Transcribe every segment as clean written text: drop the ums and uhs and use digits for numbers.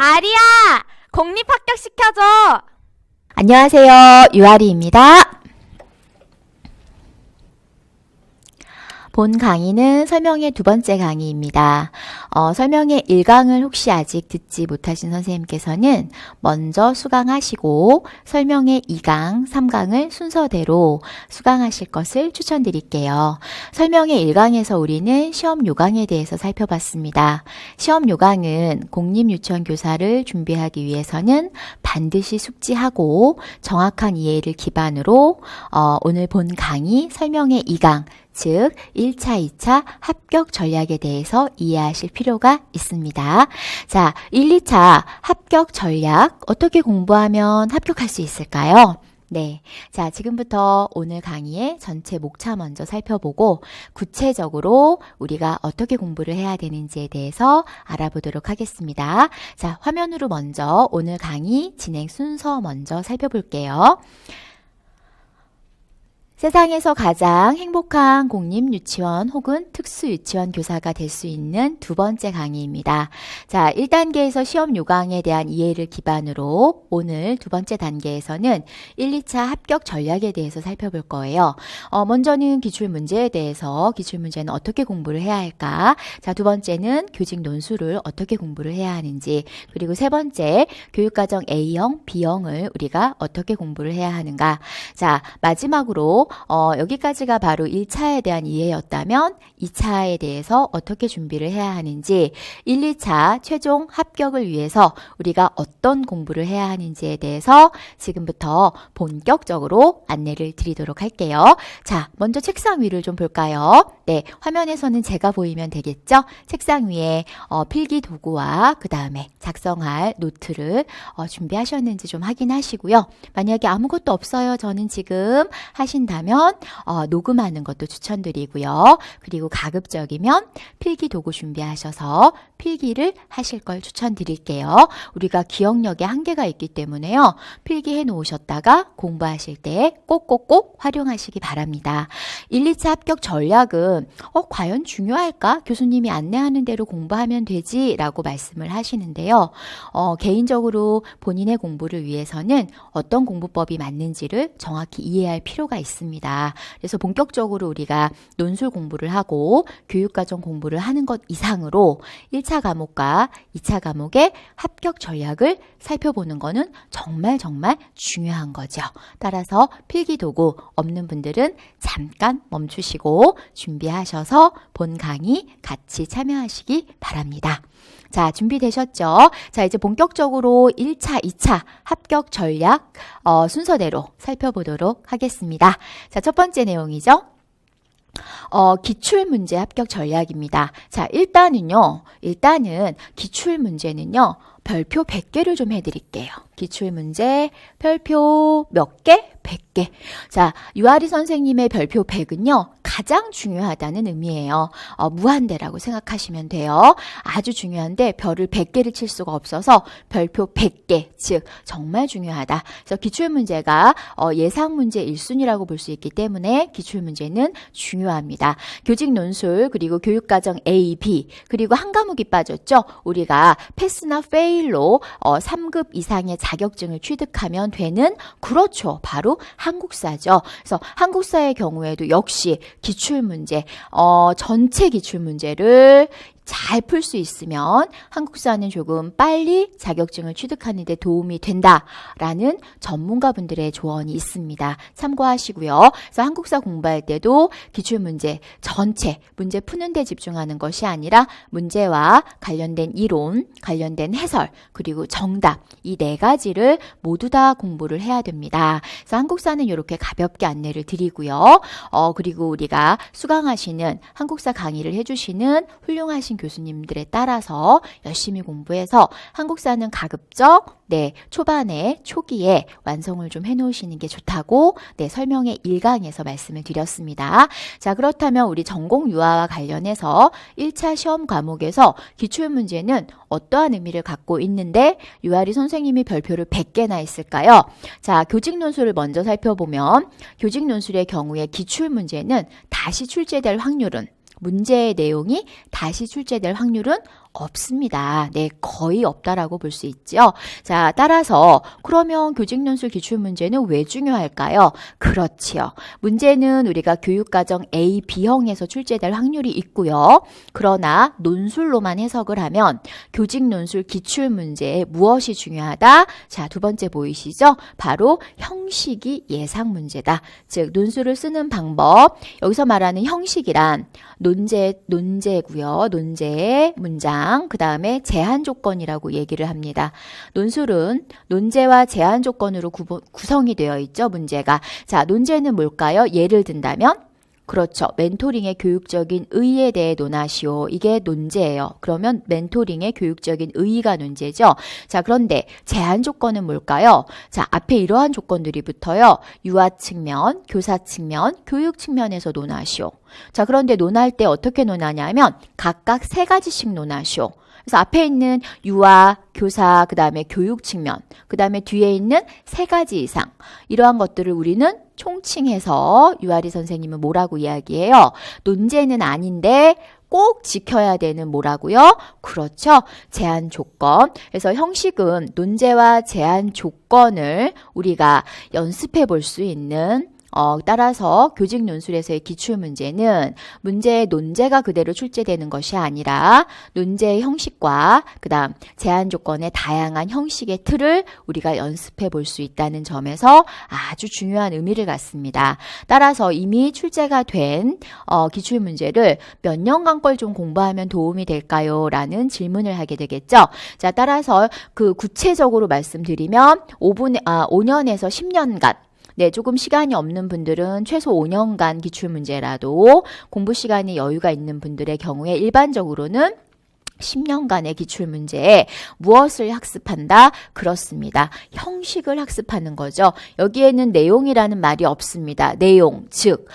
아리야! 공립 합격시켜줘! 안녕하세요. 유아리입니다. 본 강의는 설명의 두 번째 강의입니다. 설명의 1강을 혹시 아직 듣지 못하신 선생님께서는 먼저 수강하시고 설명의 2강, 3강을 순서대로 수강하실 것을 추천드릴게요. 설명의 1강에서 우리는 시험 요강에 대해서 살펴봤습니다. 시험 요강은 공립유치원교사를 준비하기 위해서는 반드시 숙지하고 정확한 이해를 기반으로 오늘 본 강의 설명의 2강, 즉 1차, 2차 합격 전략에 대해서 이해하실 필요가 있습니다. 자, 1, 2차 합격 전략 어떻게 공부하면 합격할 수 있을까요? 네. 자, 지금부터 오늘 강의의 전체 목차 먼저 살펴보고 구체적으로 우리가 어떻게 공부를 해야 되는지에 대해서 알아보도록 하겠습니다. 자, 화면으로 먼저 오늘 강의 진행 순서 먼저 살펴볼게요. 세상에서 가장 행복한 공립유치원 혹은 특수유치원 교사가 될 수 있는 두 번째 강의입니다. 자, 1단계에서 시험 요강에 대한 이해를 기반으로 오늘 두 번째 단계에서는 1, 2차 합격 전략에 대해서 살펴볼 거예요. 먼저는 기출문제에 대해서 기출문제는 어떻게 공부를 해야 할까? 자, 두 번째는 교직 논술을 어떻게 공부를 해야 하는지, 그리고 세 번째 교육과정 A형, B형을 우리가 어떻게 공부를 해야 하는가? 자, 마지막으로 여기까지가 바로 1차에 대한 이해였다면 2차에 대해서 어떻게 준비를 해야 하는지, 1, 2차 최종 합격을 위해서 우리가 어떤 공부를 해야 하는지에 대해서 지금부터 본격적으로 안내를 드리도록 할게요. 자, 먼저 책상 위를 좀 볼까요? 네, 화면에서는 제가 보이면 되겠죠? 책상 위에 필기 도구와 그 다음에 작성할 노트를 준비하셨는지 좀 확인하시고요. 만약에 아무것도 없어요, 저는 지금 하신다면 녹음하는 것도 추천드리고요. 그리고 가급적이면 필기 도구 준비하셔서 필기를 하실 걸 추천드릴게요. 우리가 기억력에 한계가 있기 때문에요. 필기해 놓으셨다가 공부하실 때 꼭꼭꼭 활용하시기 바랍니다. 1, 2차 합격 전략은 과연 중요할까? 교수님이 안내하는 대로 공부하면 되지 라고 말씀을 하시는데요. 개인적으로 본인의 공부를 위해서는 어떤 공부법이 맞는지를 정확히 이해할 필요가 있습니다. 그래서 본격적으로 우리가 논술 공부를 하고 교육과정 공부를 하는 것 이상으로 1차 과목과 2차 과목의 합격 전략을 살펴보는 것은 정말 중요한 거죠. 따라서 필기도구 없는 분들은 잠깐 멈추시고 준비하셔서 본 강의 같이 참여하시기 바랍니다. 자, 준비되셨죠? 자, 이제 본격적으로 1차, 2차 합격 전략 순서대로 살펴보도록 하겠습니다. 자, 첫 번째 내용이죠. 기출문제 합격 전략입니다. 자, 일단은 기출문제는요, 별표 100개를 좀 해드릴게요. 기출문제 별표 몇 개? 100개. 자, 유아리 선생님의 별표 100은요, 가장 중요하다는 의미예요. 무한대라고 생각하시면 돼요. 아주 중요한데 별을 100개를 칠 수가 없어서 별표 100개, 즉 정말 중요하다. 그래서 기출문제가 예상문제 1순위라고 볼 수 있기 때문에 기출문제는 중요합니다. 교직 논술, 그리고 교육과정 A, B, 그리고 한 과목이 빠졌죠. 우리가 패스나 페일로 3급 이상의 자격증을 취득하면 되는, 그렇죠, 바로 한국사죠. 그래서 한국사의 경우에도 역시 기출문제, 전체 기출문제를 잘 풀 수 있으면 한국사는 조금 빨리 자격증을 취득하는 데 도움이 된다라는 전문가분들의 조언이 있습니다. 참고하시고요. 그래서 한국사 공부할 때도 기출문제 전체 문제 푸는 데 집중하는 것이 아니라 문제와 관련된 이론, 관련된 해설, 그리고 정답, 이 네 가지를 모두 다 공부를 해야 됩니다. 그래서 한국사는 이렇게 가볍게 안내를 드리고요. 그리고 우리가 수강하시는 한국사 강의를 해주시는 훌륭하신 교수님들에 따라서 열심히 공부해서 한국사는 가급적 초반에 초기에 완성을 좀 해놓으시는 게 좋다고 설명의 1강에서 말씀을 드렸습니다. 자, 그렇다면 우리 전공 유아와 관련해서 1차 시험 과목에서 기출문제는 어떠한 의미를 갖고 있는데 유아리 선생님이 별표를 100개나 했을까요? 자, 교직 논술을 먼저 살펴보면 교직 논술의 경우에 기출문제는 다시 출제될 확률은, 문제의 내용이 다시 출제될 확률은 없습니다. 네, 거의 없다라고 볼 수 있죠. 자, 따라서 그러면 교직논술 기출문제는 왜 중요할까요? 그렇지요. 문제는 우리가 교육과정 A, B형에서 출제될 확률이 있고요. 그러나 논술로만 해석을 하면 교직논술 기출문제에 무엇이 중요하다? 자, 두 번째 보이시죠? 바로 형식이 예상 문제다. 즉, 논술을 쓰는 방법. 여기서 말하는 형식이란 논제고요. 논제의 문장, 그 다음에 제한 조건이라고 얘기를 합니다. 논술은 논제와 제한 조건으로 구성이 되어 있죠, 문제가. 자, 논제는 뭘까요? 예를 든다면 그렇죠. 멘토링의 교육적인 의의에 대해 논하시오. 이게 논제예요. 그러면 멘토링의 교육적인 의의가 논제죠. 자, 그런데 제한 조건은 뭘까요? 자, 앞에 이러한 조건들이 붙어요. 유아 측면, 교사 측면, 교육 측면에서 논하시오. 자, 그런데 논할 때 어떻게 논하냐면 각각 3가지씩 논하시오. 그래서 앞에 있는 유아, 교사, 그 다음에 교육 측면, 그 다음에 뒤에 있는 3가지 이상. 이러한 것들을 우리는 총칭해서 유아리 선생님은 뭐라고 이야기해요? 논제는 아닌데 꼭 지켜야 되는 뭐라고요? 그렇죠. 제한 조건. 그래서 형식은 논제와 제한 조건을 우리가 연습해 볼 수 있는 따라서 교직 논술에서의 기출문제는 문제의 논제가 그대로 출제되는 것이 아니라 논제의 형식과 그다음 제한 조건의 다양한 형식의 틀을 우리가 연습해 볼 수 있다는 점에서 아주 중요한 의미를 갖습니다. 따라서 이미 출제가 된 기출문제를 몇 년간 걸 좀 공부하면 도움이 될까요? 라는 질문을 하게 되겠죠. 자, 따라서 그 구체적으로 말씀드리면 5년에서 10년간 네, 조금 시간이 없는 분들은 최소 5년간 기출문제라도 공부 시간이 여유가 있는 분들의 경우에 일반적으로는 10년간의 기출문제에 무엇을 학습한다? 그렇습니다. 형식을 학습하는 거죠. 여기에는 내용이라는 말이 없습니다. 내용, 즉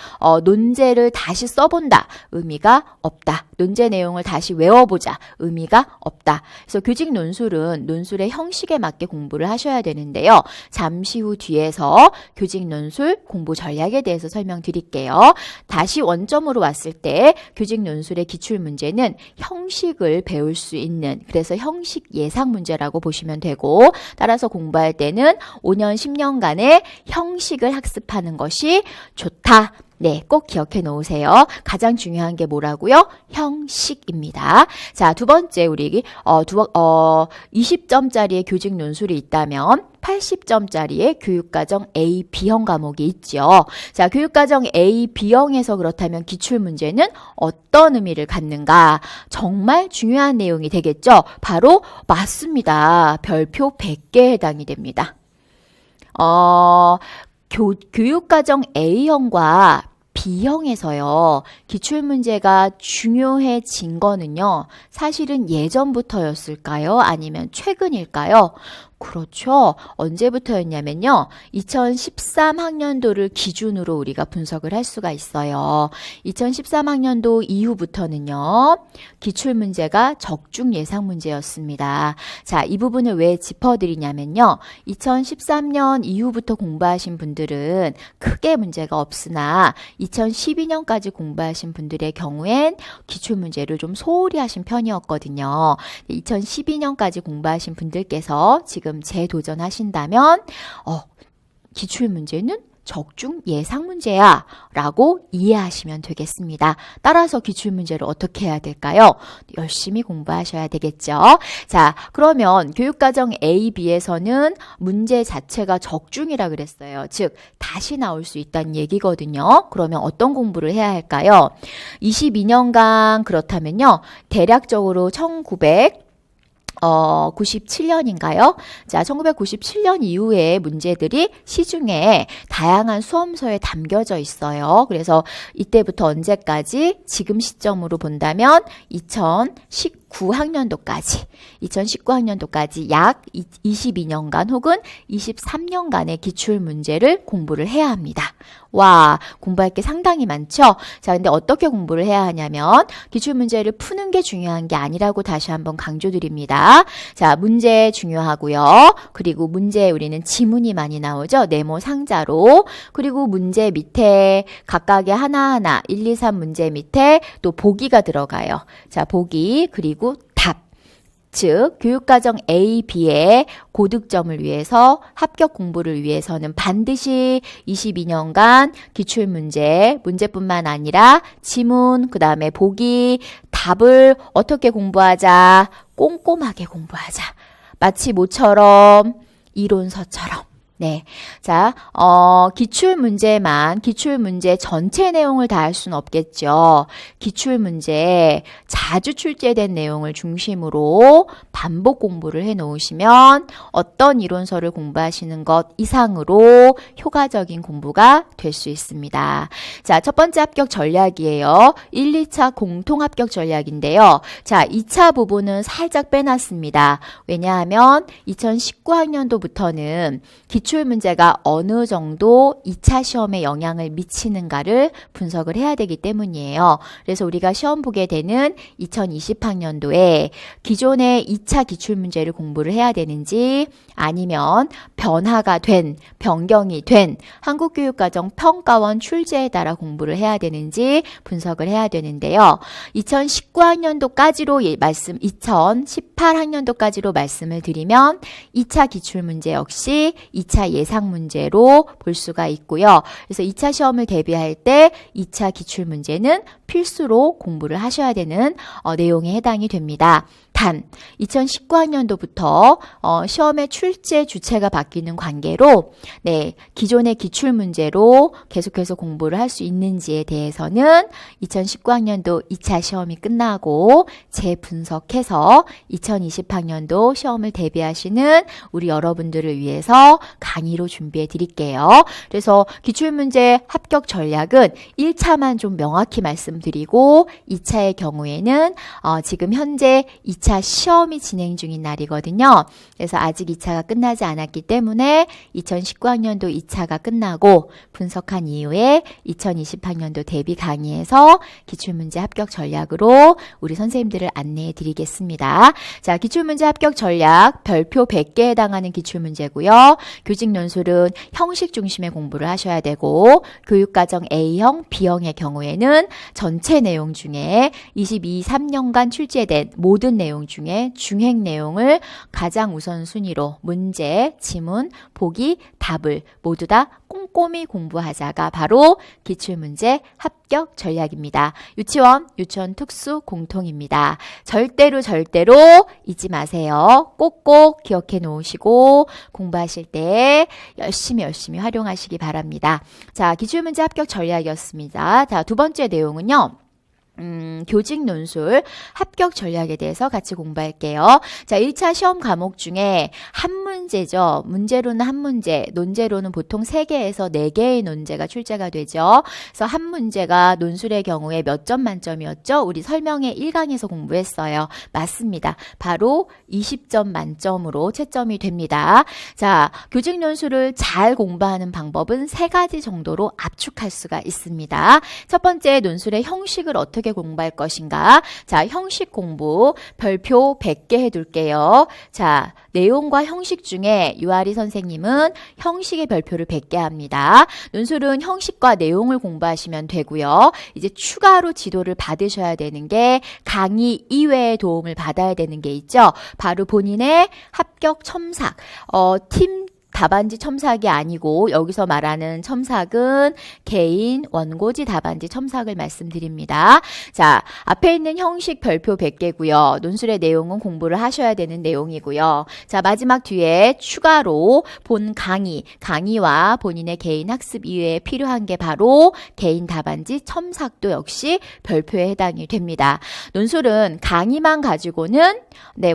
논제를 다시 써본다. 의미가 없다. 논제 내용을 다시 외워보자. 의미가 없다. 그래서 교직 논술은 논술의 형식에 맞게 공부를 하셔야 되는데요. 잠시 후 뒤에서 교직 논술 공부 전략에 대해서 설명드릴게요. 다시 원점으로 왔을 때 교직 논술의 기출문제는 형식을 배울 수 있는, 그래서 형식 예상 문제라고 보시면 되고, 따라서 공부할 때는 5년, 10년간의 형식을 학습하는 것이 좋다. 네, 꼭 기억해 놓으세요. 가장 중요한 게 뭐라고요? 형식입니다. 자, 두 번째, 우리 20점짜리의 교직 논술이 있다면 80점짜리의 교육과정 A, B형 과목이 있죠. 자, 교육과정 A, B형에서 그렇다면 기출문제는 어떤 의미를 갖는가? 정말 중요한 내용이 되겠죠? 바로 맞습니다. 별표 100개에 해당이 됩니다. 교육과정 A형과 B형에서요, 기출문제가 중요해진 거는요, 사실은 예전부터였을까요? 아니면 최근일까요? 그렇죠. 언제부터였냐면요. 2013학년도를 기준으로 우리가 분석을 할 수가 있어요. 2013학년도 이후부터는요. 기출문제가 적중 예상 문제였습니다. 자, 이 부분을 왜 짚어드리냐면요. 2013년 이후부터 공부하신 분들은 크게 문제가 없으나 2012년까지 공부하신 분들의 경우엔 기출문제를 좀 소홀히 하신 편이었거든요. 2012년까지 공부하신 분들께서 지금 재도전하신다면 기출문제는 적중 예상 문제야 라고 이해하시면 되겠습니다. 따라서 기출문제를 어떻게 해야 될까요? 열심히 공부하셔야 되겠죠. 자, 그러면 교육과정 A, B에서는 문제 자체가 적중이라 그랬어요. 즉 다시 나올 수 있다는 얘기거든요. 그러면 어떤 공부를 해야 할까요? 22년간 그렇다면요. 대략적으로 1997년인가요? 자, 1997년 이후에 문제들이 시중에 다양한 수험서에 담겨져 있어요. 그래서 이때부터 언제까지 지금 시점으로 본다면 2019학년도까지 약 22년간 혹은 23년간의 기출문제를 공부를 해야 합니다. 와, 공부할 게 상당히 많죠? 자, 근데 어떻게 공부를 해야 하냐면 기출문제를 푸는 게 중요한 게 아니라고 다시 한번 강조드립니다. 자, 문제 중요하고요. 그리고 문제에 우리는 지문이 많이 나오죠? 네모 상자로. 그리고 문제 밑에 각각의 하나하나 1, 2, 3 문제 밑에 또 보기가 들어가요. 자, 보기 그리고 답. 즉 교육과정 A, B의 고득점을 위해서 합격 공부를 위해서는 반드시 22년간 기출문제, 문제뿐만 아니라 지문, 그 다음에 보기, 답을 어떻게 공부하자? 꼼꼼하게 공부하자. 마치 모처럼 이론서처럼. 네. 자, 기출문제 전체 내용을 다 할 수는 없겠죠. 기출문제, 자주 출제된 내용을 중심으로 반복 공부를 해 놓으시면 어떤 이론서를 공부하시는 것 이상으로 효과적인 공부가 될 수 있습니다. 자, 첫 번째 합격 전략이에요. 1, 2차 공통 합격 전략인데요. 자, 2차 부분은 살짝 빼놨습니다. 왜냐하면 2019학년도부터는 기출문제가 어느 정도 2차 시험에 영향을 미치는가를 분석을 해야 되기 때문이에요. 그래서 우리가 시험 보게 되는 2020학년도에 기존의 2차 기출문제를 공부를 해야 되는지 아니면 변경이 된 한국교육과정 평가원 출제에 따라 공부를 해야 되는지 분석을 해야 되는데요. 2019학년도까지로 2018학년도까지로 말씀을 드리면 2차 기출문제 역시 2차 예상문제로 볼 수가 있고요. 그래서 2차 시험을 대비할 때 2차 기출문제는 필수로 공부를 하셔야 되는 내용에 해당이 됩니다. 단 2019학년도부터 시험의 출제 주체가 바뀌는 관계로 기존의 기출문제로 계속해서 공부를 할 수 있는지에 대해서는 2019학년도 2차 시험이 끝나고 재분석해서 2020학년도 시험을 대비하시는 우리 여러분들을 위해서 강의로 준비해 드릴게요. 그래서 기출문제 합격 전략은 1차만 좀 명확히 말씀드리고 2차의 경우에는 지금 현재 2차 시험이 진행 중인 날이거든요. 그래서 아직 2차가 끝나지 않았기 때문에 2019학년도 2차가 끝나고 분석한 이후에 2020학년도 대비 강의에서 기출문제 합격 전략으로 우리 선생님들을 안내해 드리겠습니다. 자, 기출문제 합격 전략 별표 100개에 해당하는 기출문제고요. 교직 논술은 형식 중심의 공부를 하셔야 되고 교육과정 A형, B형의 경우에는 전체 내용 중에 23년간 출제된 모든 내용 중에 중행 내용을 가장 우선순위로 문제, 지문, 보기, 답을 모두 다 꼼꼼히 공부하자가 바로 기출문제 합격 전략입니다. 유치원 특수 공통입니다. 절대로 잊지 마세요. 꼭꼭 기억해 놓으시고 공부하실 때 열심히 활용하시기 바랍니다. 자, 기출문제 합격 전략이었습니다. 자, 두 번째 내용은요. 교직 논술 합격 전략에 대해서 같이 공부할게요. 자, 1차 시험 과목 중에 한 문제죠. 문제로는 한 문제, 논제로는 보통 3개에서 4개의 논제가 출제가 되죠. 그래서 한 문제가 논술의 경우에 몇 점 만점이었죠? 우리 설명회 1강에서 공부했어요. 맞습니다. 바로 20점 만점으로 채점이 됩니다. 자, 교직 논술을 잘 공부하는 방법은 3가지 정도로 압축할 수가 있습니다. 첫 번째, 논술의 형식을 어떻게 공부할 것인가? 자, 형식 공부 별표 100개 해둘게요. 자, 내용과 형식 중에 유아리 선생님은 형식의 별표를 100개 합니다. 논술은 형식과 내용을 공부하시면 되고요. 이제 추가로 지도를 받으셔야 되는 게 강의 이외의 도움을 받아야 되는 게 있죠. 바로 본인의 합격 첨삭, 팀 답안지 첨삭이 아니고 여기서 말하는 첨삭은 개인 원고지 답안지 첨삭을 말씀드립니다. 자, 앞에 있는 형식 별표 100개고요. 논술의 내용은 공부를 하셔야 되는 내용이고요. 자, 마지막 뒤에 추가로 본 강의와 본인의 개인 학습 이외에 필요한 게 바로 개인 답안지 첨삭도 역시 별표에 해당이 됩니다. 논술은 강의만 가지고는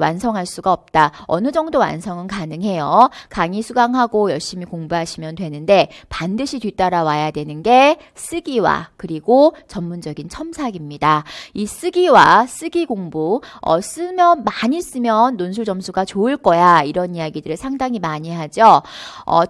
완성할 수가 없다. 어느 정도 완성은 가능해요. 강의 수강하고 열심히 공부하시면 되는데 반드시 뒤따라와야 되는 게 쓰기와 그리고 전문적인 첨삭입니다. 이 쓰기와 쓰기 공부 많이 쓰면 논술 점수가 좋을 거야 이런 이야기들을 상당히 많이 하죠.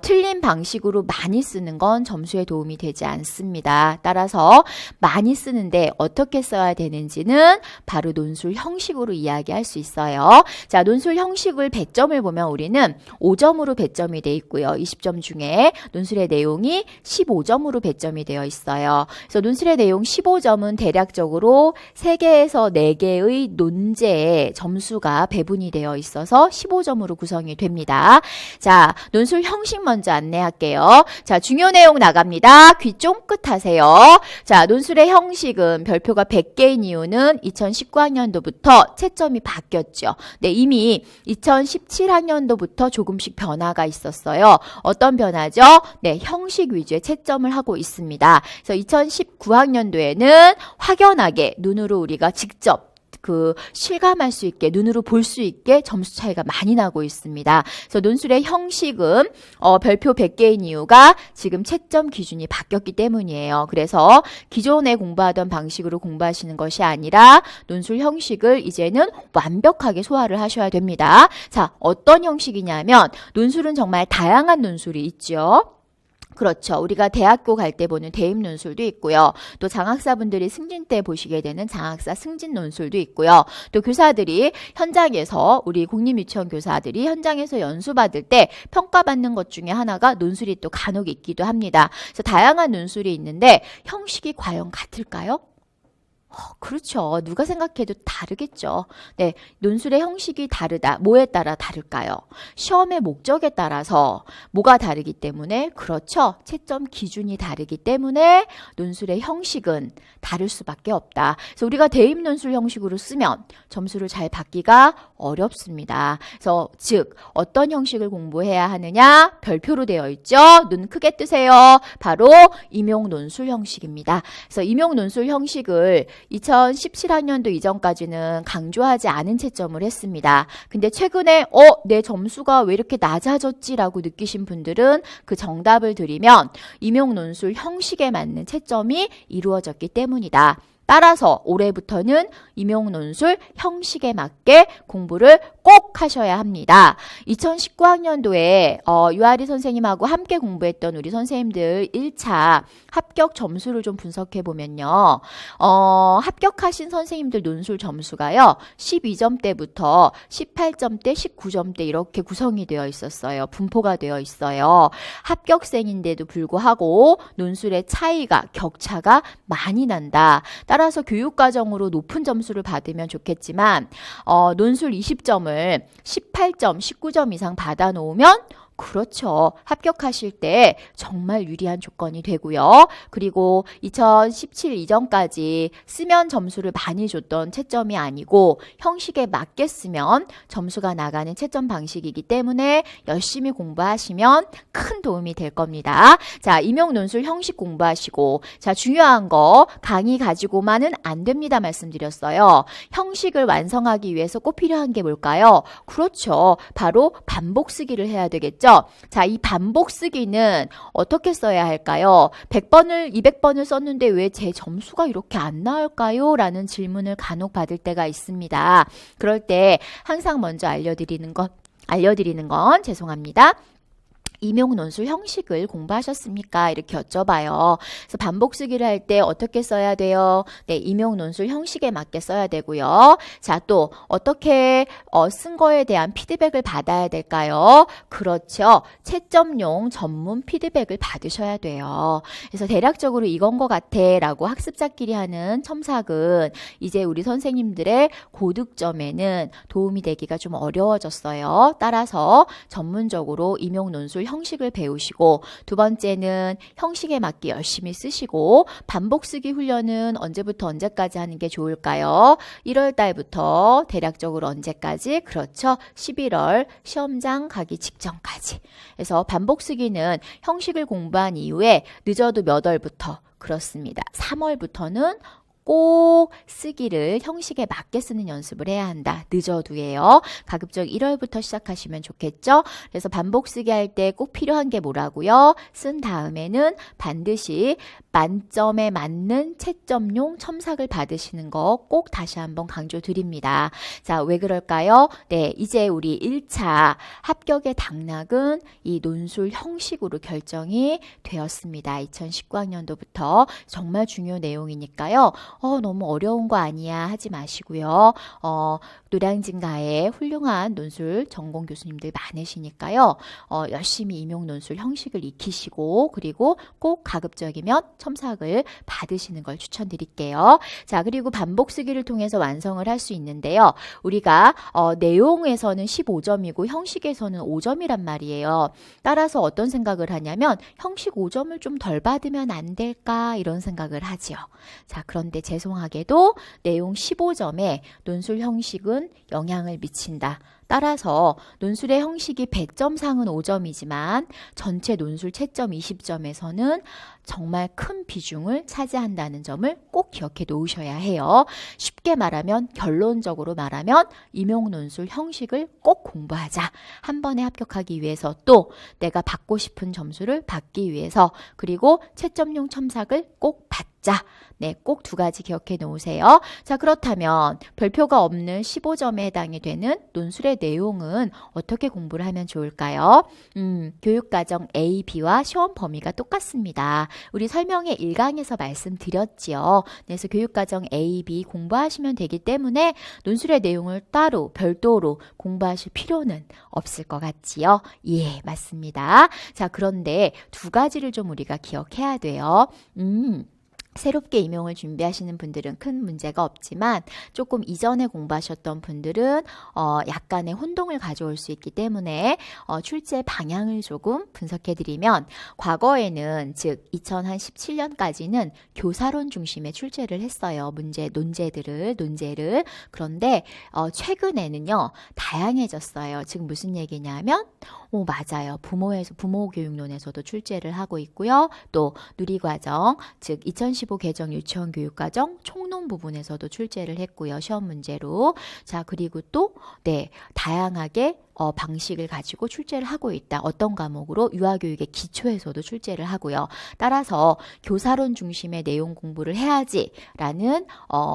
틀린 방식으로 많이 쓰는 건 점수에 도움이 되지 않습니다. 따라서 많이 쓰는데 어떻게 써야 되는지는 바로 논술 형식으로 이야기할 수 있어요. 자, 논술 형식을 배점을 보면 우리는 5점으로 배점이 돼 있고요. 20점 중에 논술의 내용이 15점으로 배점이 되어 있어요. 그래서 논술의 내용 15점은 대략적으로 3개에서 4개의 논제의 점수가 배분이 되어 있어서 15점으로 구성이 됩니다. 자, 논술 형식 먼저 안내할게요. 자, 중요 내용 나갑니다. 귀 쫑긋 하세요. 자, 논술의 형식은 별표가 100개인 이유는 2019학년도부터 채점이 바뀌었죠. 네, 이미 2017학년도부터 조금씩 변화가 있었어요. 어떤 변화죠? 네, 형식 위주의 채점을 하고 있습니다. 그래서 2019학년도에는 확연하게 눈으로 우리가 직접 실감할 수 있게, 눈으로 볼 수 있게 점수 차이가 많이 나고 있습니다. 그래서 논술의 형식은 별표 100개인 이유가 지금 채점 기준이 바뀌었기 때문이에요. 그래서 기존에 공부하던 방식으로 공부하시는 것이 아니라 논술 형식을 이제는 완벽하게 소화를 하셔야 됩니다. 자, 어떤 형식이냐면 논술은 정말 다양한 논술이 있죠. 그렇죠. 우리가 대학교 갈 때 보는 대입 논술도 있고요. 또 장학사분들이 승진 때 보시게 되는 장학사 승진 논술도 있고요. 또 교사들이 현장에서, 우리 공립유치원 교사들이 현장에서 연수받을 때 평가받는 것 중에 하나가 논술이 또 간혹 있기도 합니다. 그래서 다양한 논술이 있는데 형식이 과연 같을까요? 그렇죠. 누가 생각해도 다르겠죠. 네, 논술의 형식이 다르다. 뭐에 따라 다를까요? 시험의 목적에 따라서 뭐가 다르기 때문에, 그렇죠. 채점 기준이 다르기 때문에 논술의 형식은 다를 수밖에 없다. 그래서 우리가 대입 논술 형식으로 쓰면 점수를 잘 받기가 어렵습니다. 그래서 즉 어떤 형식을 공부해야 하느냐? 별표로 되어 있죠. 눈 크게 뜨세요. 바로 임용 논술 형식입니다. 그래서 임용 논술 형식을 2017학년도 이전까지는 강조하지 않은 채점을 했습니다. 근데 최근에 내 점수가 왜 이렇게 낮아졌지라고 느끼신 분들은 그 정답을 드리면 임용 논술 형식에 맞는 채점이 이루어졌기 때문이다. 따라서 올해부터는 임용 논술 형식에 맞게 공부를 꼭 하셔야 합니다. 2019학년도에 유아리 선생님하고 함께 공부했던 우리 선생님들 1차 합격 점수를 좀 분석해 보면요. 합격하신 선생님들 논술 점수가요. 12점대부터 18점대, 19점대 이렇게 구성이 되어 있었어요. 분포가 되어 있어요. 합격생인데도 불구하고 논술의 차이가, 격차가 많이 난다. 따라서 교육과정으로 높은 점수를 받으면 좋겠지만 논술 20점을 18점, 19점 이상 받아놓으면 그렇죠. 합격하실 때 정말 유리한 조건이 되고요. 그리고 2017 이전까지 쓰면 점수를 많이 줬던 채점이 아니고 형식에 맞게 쓰면 점수가 나가는 채점 방식이기 때문에 열심히 공부하시면 큰 도움이 될 겁니다. 자, 임용 논술 형식 공부하시고, 자, 중요한 거 강의 가지고만은 안 됩니다 말씀드렸어요. 형식을 완성하기 위해서 꼭 필요한 게 뭘까요? 그렇죠. 바로 반복 쓰기를 해야 되겠죠. 자, 이 반복 쓰기는 어떻게 써야 할까요? 100번을, 200번을 썼는데 왜 제 점수가 이렇게 안 나올까요? 라는 질문을 간혹 받을 때가 있습니다. 그럴 때 항상 먼저 알려드리는 건 죄송합니다. 임용 논술 형식을 공부하셨습니까? 이렇게 여쭤봐요. 그래서 반복 쓰기를 할 때 어떻게 써야 돼요? 네, 임용 논술 형식에 맞게 써야 되고요. 자, 또 어떻게 쓴 거에 대한 피드백을 받아야 될까요? 그렇죠. 채점용 전문 피드백을 받으셔야 돼요. 그래서 대략적으로 이건 것 같아 라고 학습자끼리 하는 첨삭은 이제 우리 선생님들의 고득점에는 도움이 되기가 좀 어려워졌어요. 따라서 전문적으로 임용 논술 형식을 배우시고, 두 번째는 형식에 맞게 열심히 쓰시고, 반복 쓰기 훈련은 언제부터 언제까지 하는 게 좋을까요? 1월 달부터 대략적으로 언제까지? 그렇죠. 11월 시험장 가기 직전까지. 그래서 반복 쓰기는 형식을 공부한 이후에 늦어도 몇 월부터? 그렇습니다. 3월부터는 꼭 쓰기를 형식에 맞게 쓰는 연습을 해야 한다. 늦어도예요. 가급적 1월부터 시작하시면 좋겠죠. 그래서 반복 쓰기 할 때 꼭 필요한 게 뭐라고요? 쓴 다음에는 반드시 만점에 맞는 채점용 첨삭을 받으시는 거 꼭 다시 한번 강조드립니다. 자, 왜 그럴까요? 네, 이제 우리 1차 합격의 당락은 이 논술 형식으로 결정이 되었습니다. 2019학년도부터 정말 중요 내용이니까요. 너무 어려운 거 아니야 하지 마시고요. 노량진가에 훌륭한 논술 전공 교수님들 많으시니까요. 열심히 임용 논술 형식을 익히시고 그리고 꼭 가급적이면 첨삭을 받으시는 걸 추천드릴게요. 자, 그리고 반복 쓰기를 통해서 완성을 할 수 있는데요. 우리가 내용에서는 15점이고 형식에서는 5점이란 말이에요. 따라서 어떤 생각을 하냐면 형식 5점을 좀 덜 받으면 안 될까 이런 생각을 하지요. 자, 그런데 죄송하게도 내용 15점에 논술 형식은 영향을 미친다. 따라서 논술의 형식이 100점상은 5점이지만 전체 논술 채점 20점에서는 정말 큰 비중을 차지한다는 점을 꼭 기억해 놓으셔야 해요. 쉽게 말하면 결론적으로 말하면 임용 논술 형식을 꼭 공부하자. 한 번에 합격하기 위해서 또 내가 받고 싶은 점수를 받기 위해서 그리고 채점용 첨삭을 꼭 받자. 네, 꼭 두 가지 기억해 놓으세요. 자, 그렇다면 별표가 없는 15점에 해당이 되는 논술의 내용은 어떻게 공부를 하면 좋을까요? 교육과정 A, B와 시험 범위가 똑같습니다. 우리 설명회 1강에서 말씀드렸지요. 그래서 교육과정 A, B 공부하시면 되기 때문에 논술의 내용을 따로 별도로 공부하실 필요는 없을 것 같지요? 예, 맞습니다. 자, 그런데 두 가지를 좀 우리가 기억해야 돼요. 새롭게 임용을 준비하시는 분들은 큰 문제가 없지만 조금 이전에 공부하셨던 분들은 약간의 혼동을 가져올 수 있기 때문에 출제 방향을 조금 분석해드리면 과거에는 즉 2017년까지는 교사론 중심의 출제를 했어요. 논제를. 그런데 최근에는요 다양해졌어요. 즉 무슨 얘기냐면 맞아요. 부모 교육론에서도 출제를 하고 있고요. 또 누리과정, 즉 2015 개정 유치원 교육과정 총론 부분에서도 출제를 했고요. 시험 문제로. 자, 그리고 또 다양하게 방식을 가지고 출제를 하고 있다. 어떤 과목으로? 유아교육의 기초에서도 출제를 하고요. 따라서 교사론 중심의 내용 공부를 해야지라는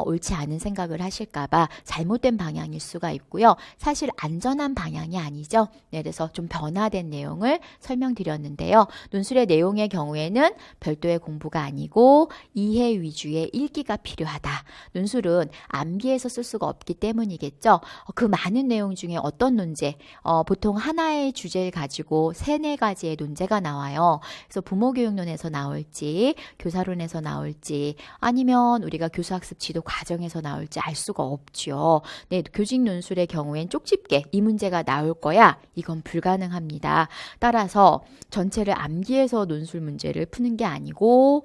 옳지 않은 생각을 하실까봐 잘못된 방향일 수가 있고요. 사실 안전한 방향이 아니죠. 네, 그래서 좀 변화된 내용을 설명드렸는데요. 논술의 내용의 경우에는 별도의 공부가 아니고 이해 위주의 읽기가 필요하다. 논술은 암기해서 쓸 수가 없기 때문이겠죠. 그 많은 내용 중에 어떤 논제? 보통 하나의 주제를 가지고 3-4가지의 논제가 나와요. 그래서 부모교육론에서 나올지 교사론에서 나올지 아니면 우리가 교수학습 지도 과정에서 나올지 알 수가 없죠. 네, 교직 논술의 경우엔 쪽집게 이 문제가 나올 거야. 이건 불가능합니다. 따라서 전체를 암기해서 논술 문제를 푸는 게 아니고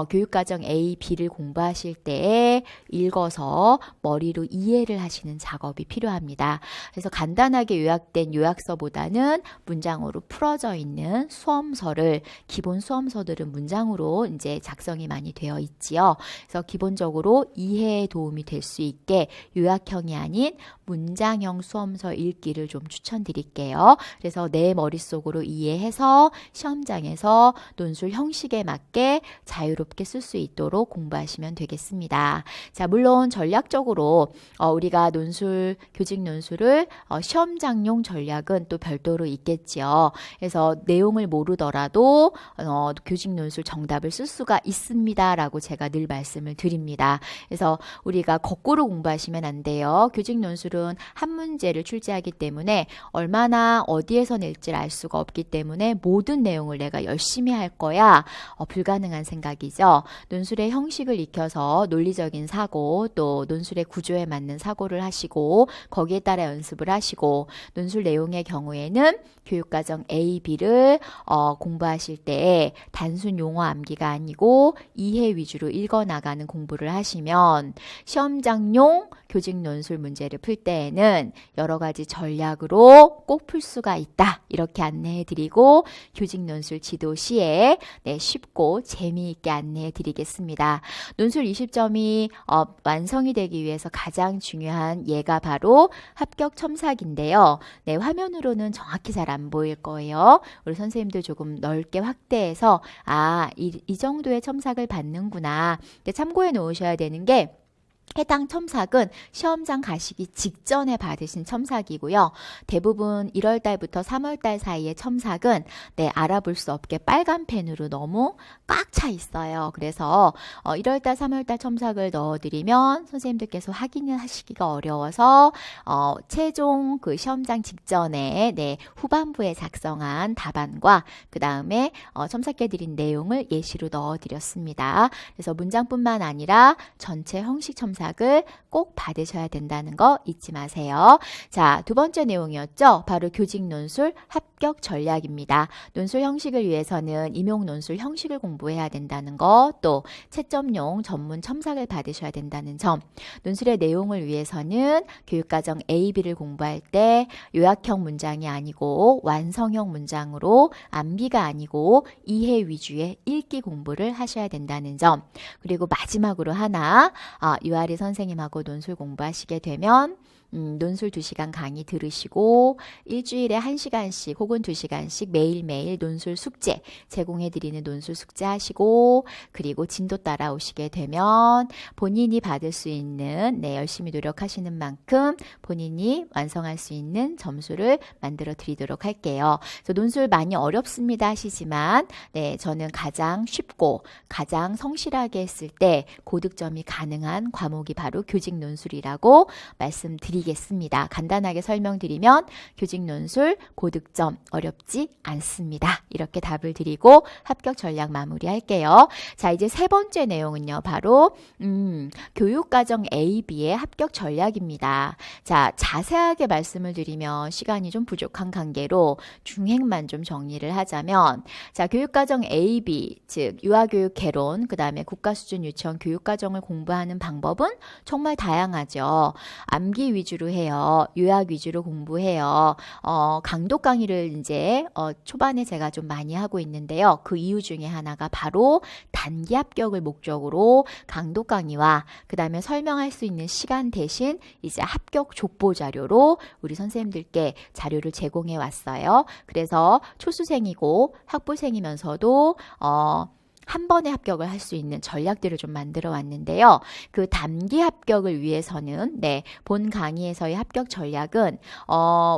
교육과정 A, B를 공부하실 때 읽어서 머리로 이해를 하시는 작업이 필요합니다. 그래서 간단하게 요약된 요약서보다는 문장으로 풀어져 있는 수험서를 기본 수험서들은 문장으로 이제 작성이 많이 되어 있지요. 그래서 기본적으로 이해에 도움이 될 수 있게 요약형이 아닌 문장형 수험서 읽기를 좀 추천드릴게요. 그래서 내 머릿속으로 이해해서 시험장에서 논술 형식에 맞게 자유롭게 쓸 수 있도록 공부하시면 되겠습니다. 자, 물론 전략적으로 우리가 교직 논술을 시험장용 전략은 또 별도로 있겠지요. 그래서 내용을 모르더라도 교직 논술 정답을 쓸 수가 있습니다라고 제가 늘 말씀을 드립니다. 그래서 우리가 거꾸로 공부하시면 안 돼요. 교직 논술은 한 문제를 출제하기 때문에 얼마나 어디에서 낼지 알 수가 없기 때문에 모든 내용을 내가 열심히 할 거야. 불가능한 생각이죠. 논술의 형식을 익혀서 논리적인 사고 또 논술의 구조에 맞는 사고를 하시고 거기에 따라 연습을 하시고 논술 내용의 경우에는 교육과정 A, B를 공부하실 때 단순 용어 암기가 아니고 이해 위주로 읽어나가는 공부를 하시면 시험장용 교직 논술 문제를 풀 때에는 여러 가지 전략으로 꼭 풀 수가 있다. 이렇게 안내해드리고 교직 논술 지도 시에 쉽고 재미있게 안내해드리겠습니다. 논술 20점이 완성이 되기 위해서 가장 중요한 예가 바로 합격 첨삭인데요. 화면으로는 정확히 잘 안 보일 거예요. 우리 선생님들 조금 넓게 확대해서 이 정도의 첨삭을 받는구나. 참고해 놓으셔야 되는 게 해당 첨삭은 시험장 가시기 직전에 받으신 첨삭이고요. 대부분 1월달부터 3월달 사이의 첨삭은 알아볼 수 없게 빨간 펜으로 너무 꽉 차 있어요. 그래서 1월달, 3월달 첨삭을 넣어드리면 선생님들께서 확인을 하시기가 어려워서 최종 그 시험장 직전에 후반부에 작성한 답안과 그 다음에 첨삭해드린 내용을 예시로 넣어드렸습니다. 그래서 문장뿐만 아니라 전체 형식 첨삭을 꼭 받으셔야 된다는 거 잊지 마세요. 자, 두 번째 내용이었죠. 바로 교직 논술 합격 전략입니다. 논술 형식을 위해서는 임용 논술 형식을 공부해야 된다는 거, 또 채점용 전문 첨삭을 받으셔야 된다는 점, 논술의 내용을 위해서는 교육과정 A, B를 공부할 때 요약형 문장이 아니고 완성형 문장으로 암기가 아니고 이해 위주의 읽기 공부를 하셔야 된다는 점, 그리고 마지막으로 하나 유아리 선생님하고 논술 공부하시게 되면 논술 2시간 강의 들으시고 일주일에 1시간씩 혹은 2시간씩 매일매일 논술 숙제 제공해드리는 논술 숙제 하시고 그리고 진도 따라오시게 되면 본인이 받을 수 있는 열심히 노력하시는 만큼 본인이 완성할 수 있는 점수를 만들어 드리도록 할게요. 그래서 논술 많이 어렵습니다 하시지만 저는 가장 쉽고 가장 성실하게 했을 때 고득점이 가능한 과목이 바로 교직 논술이라고 말씀드리겠습니다. 간단하게 설명드리면 교직 논술 고득점 어렵지 않습니다. 이렇게 답을 드리고 합격 전략 마무리할게요. 자, 이제 세 번째 내용은요. 바로 교육과정 A, B의 합격 전략입니다. 자, 자세하게 말씀을 드리면 시간이 좀 부족한 관계로 중행만 좀 정리를 하자면 자, 교육과정 A, B 즉 유아교육 개론 그 다음에 국가수준 유치원 교육과정을 공부하는 방법은 정말 다양하죠. 암기 위주로 해요. 요약 위주로 공부해요. 강독 강의를 이제 초반에 제가 좀 많이 하고 있는데요. 그 이유 중에 하나가 바로 단기 합격을 목적으로 강독 강의와 그 다음에 설명할 수 있는 시간 대신 이제 합격 족보 자료로 우리 선생님들께 자료를 제공해 왔어요. 그래서 초수생이고 학부생이면서도 한 번에 합격을 할 수 있는 전략들을 좀 만들어 왔는데요. 그 단기 합격을 위해서는 본 강의에서의 합격 전략은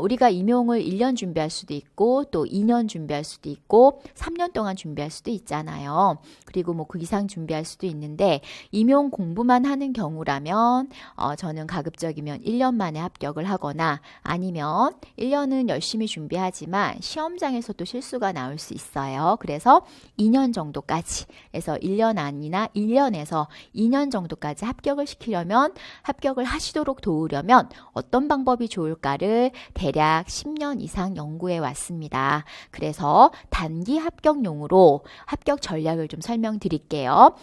우리가 임용을 1년 준비할 수도 있고 또 2년 준비할 수도 있고 3년 동안 준비할 수도 있잖아요. 그리고 그 이상 준비할 수도 있는데 임용 공부만 하는 경우라면 저는 가급적이면 1년 만에 합격을 하거나 아니면 1년은 열심히 준비하지만 시험장에서도 실수가 나올 수 있어요. 그래서 2년 정도까지 그래서 1년 아니나 1년에서 2년 정도까지 합격을 시키려면 합격을 하시도록 도우려면 어떤 방법이 좋을까를 대략 10년 이상 연구해 왔습니다. 그래서 단기 합격용으로 합격 전략을 좀 설명드릴게요.